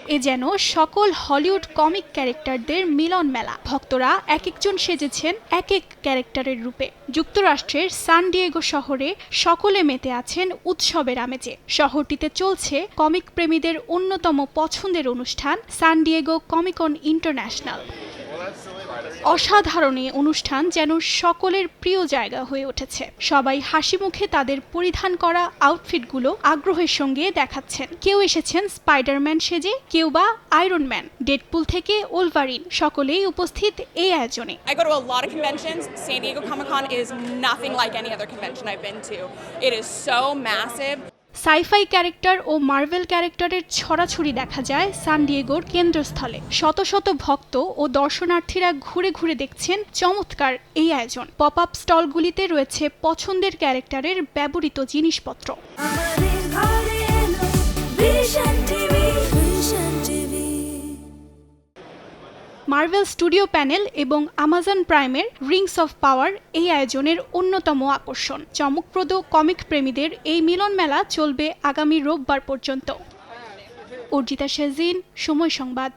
এ যেন সকল Hollywood comic ক্যারেক্টারদের মিলন মেলা। ভক্তরা এক একজন সেজেছেন এক এক ক্যারেক্টারের রূপে। যুক্তরাষ্ট্রের সান ডিয়েগো শহরে সকলে মেতে আছেন উৎসবের আমেজে। শহরটিতে চলছে কমিক প্রেমীদের অন্যতম পছন্দের অনুষ্ঠান সান ডিয়েগো কমিকন ইন্টারন্যাশনাল। অসাধারণ এই অনুষ্ঠান যেন সকলের প্রিয় জায়গা হয়ে উঠেছে। সবাই হাসি মুখে তাদের পরিধান করা আউটফিটগুলো আগ্রহের সঙ্গে দেখাচ্ছেন। কেউ এসেছেন স্পাইডারম্যান সেজে, কেউ বা আয়রন ম্যান, ডেডপুল থেকে ওলভারিন, সকলেই উপস্থিত এই আয়োজনে। I go to a lot of conventions. San Diego Comic-Con is nothing like any other convention I've been to. It is so massive. Sci fi character ও মার্ভেল ক্যারেক্টারের ছড়াছড়ি দেখা যায় সান ডিয়েগোর কেন্দ্রস্থলে। শত শত ভক্ত ও দর্শনার্থীরা ঘুরে ঘুরে দেখছেন চমৎকার এই আয়োজন। পপ আপ স্টলগুলিতে রয়েছে পছন্দের ক্যারেক্টারের ব্যবহৃত জিনিসপত্র। মার্ভেল স্টুডিও প্যানেল এবং আমাজন প্রাইমের রিংস অফ পাওয়ার এই আয়োজনের অন্যতম আকর্ষণ। চমকপ্রদ কমিক প্রেমীদের এই মিলন মেলা চলবে আগামী রোববার পর্যন্ত। অর্জিতা শাহজিন, সময় সংবাদ।